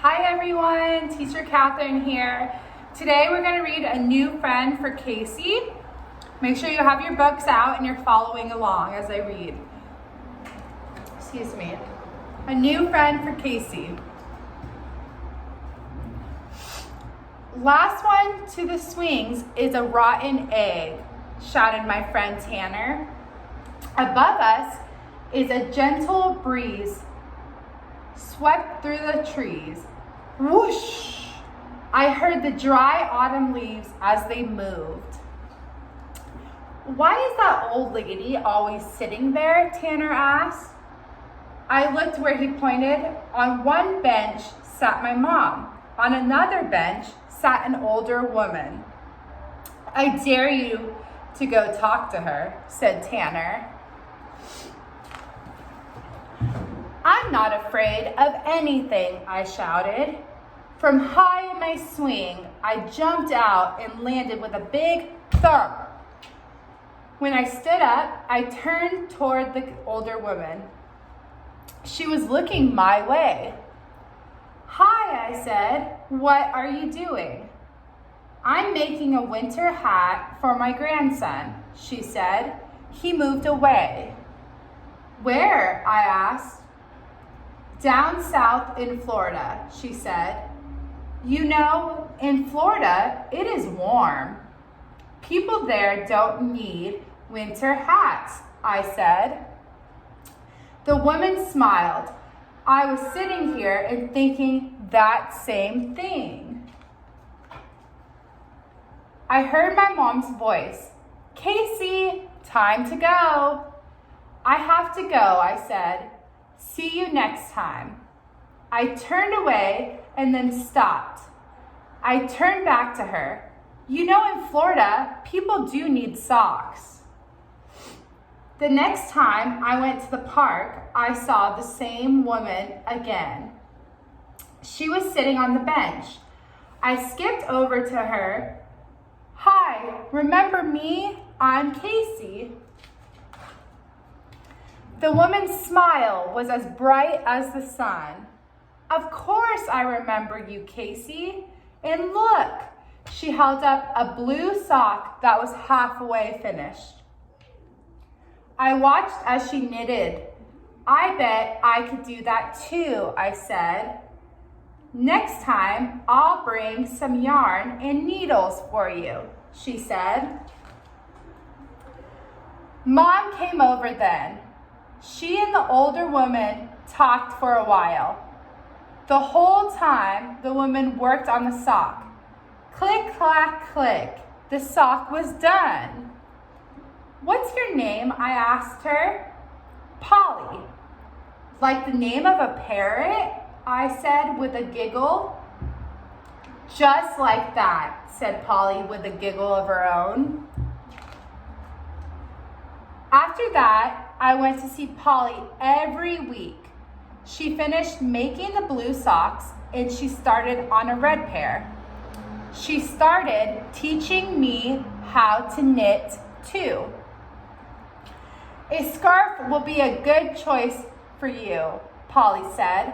Hi everyone, Teacher Catherine here. Today we're going to read A New Friend for Casey. Make sure you have your books out and you're following along as I read. Excuse me. A New Friend for Casey. Last one to the swings is a rotten egg, shouted my friend Tanner. Above us is a gentle breeze swept through the trees. Whoosh! I heard the dry autumn leaves as they moved. Why is that old lady always sitting there? Tanner asked. I looked where he pointed. On one bench sat my mom. On another bench sat an older woman. I dare you to go talk to her, said Tanner. I'm not afraid of anything, I shouted. From high in my swing, I jumped out and landed with a big thump. When I stood up, I turned toward the older woman. She was looking my way. Hi, I said. What are you doing? I'm making a winter hat for my grandson, she said. He moved away. Where? I asked. Down south in Florida, she said. You know, in Florida, it is warm. People there don't need winter hats, I said. The woman smiled. I was sitting here and thinking that same thing. I heard my mom's voice. Casey, time to go. I have to go, I said. See you next time. I turned away and then stopped. I turned back to her. You know, in Florida, people do need socks. The next time I went to the park, I saw the same woman again. She was sitting on the bench. I skipped over to her. Hi, remember me? I'm Casey. The woman's smile was as bright as the sun. Of course I remember you, Casey. And look, she held up a blue sock that was halfway finished. I watched as she knitted. I bet I could do that too, I said. Next time, I'll bring some yarn and needles for you, she said. Mom came over then. She and the older woman talked for a while. The whole time, the woman worked on the sock. Click, clack, click. The sock was done. What's your name? I asked her. Polly. Like the name of a parrot? I said with a giggle. Just like that, said Polly with a giggle of her own. After that, I went to see Polly every week. She finished making the blue socks and she started on a red pair. She started teaching me how to knit too. A scarf will be a good choice for you, Polly said.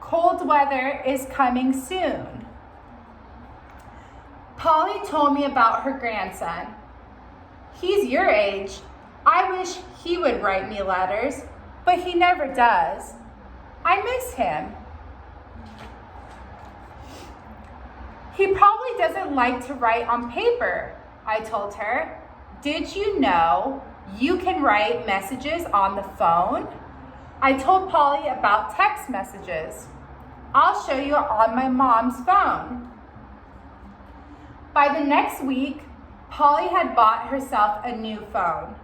Cold weather is coming soon. Polly told me about her grandson. He's your age. I wish he would write me letters, but he never does. I miss him. He probably doesn't like to write on paper, I told her. Did you know you can write messages on the phone? I told Polly about text messages. I'll show you on my mom's phone. By the next week, Polly had bought herself a new phone.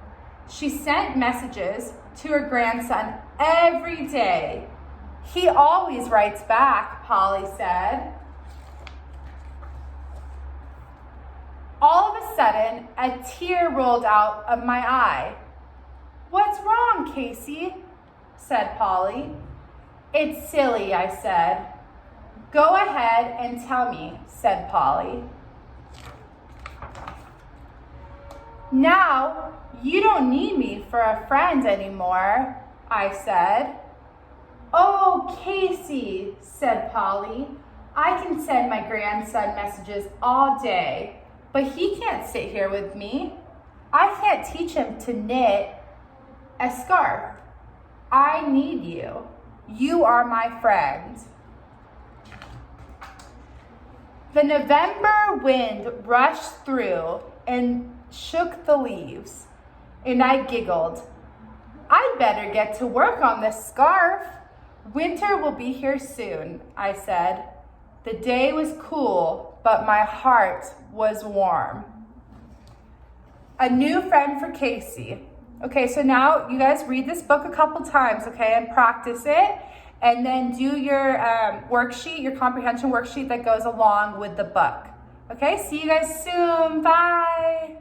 She sent messages to her grandson every day. He always writes back, Polly said. All of a sudden, a tear rolled out of my eye. What's wrong, Casey? Said Polly. It's silly, I said. Go ahead and tell me, said Polly. Now, you don't need me for a friend anymore, I said. Oh, Casey, said Polly. I can send my grandson messages all day, but he can't sit here with me. I can't teach him to knit a scarf. I need you. You are my friend. The November wind rushed through and shook the leaves, and I giggled. I'd better get to work on this scarf. Winter will be here soon, I said. The day was cool, but my heart was warm. A new friend for Casey. Okay, so now you guys read this book a couple times, okay, and practice it. And then do your worksheet, your comprehension worksheet that goes along with the book. Okay, see you guys soon. Bye.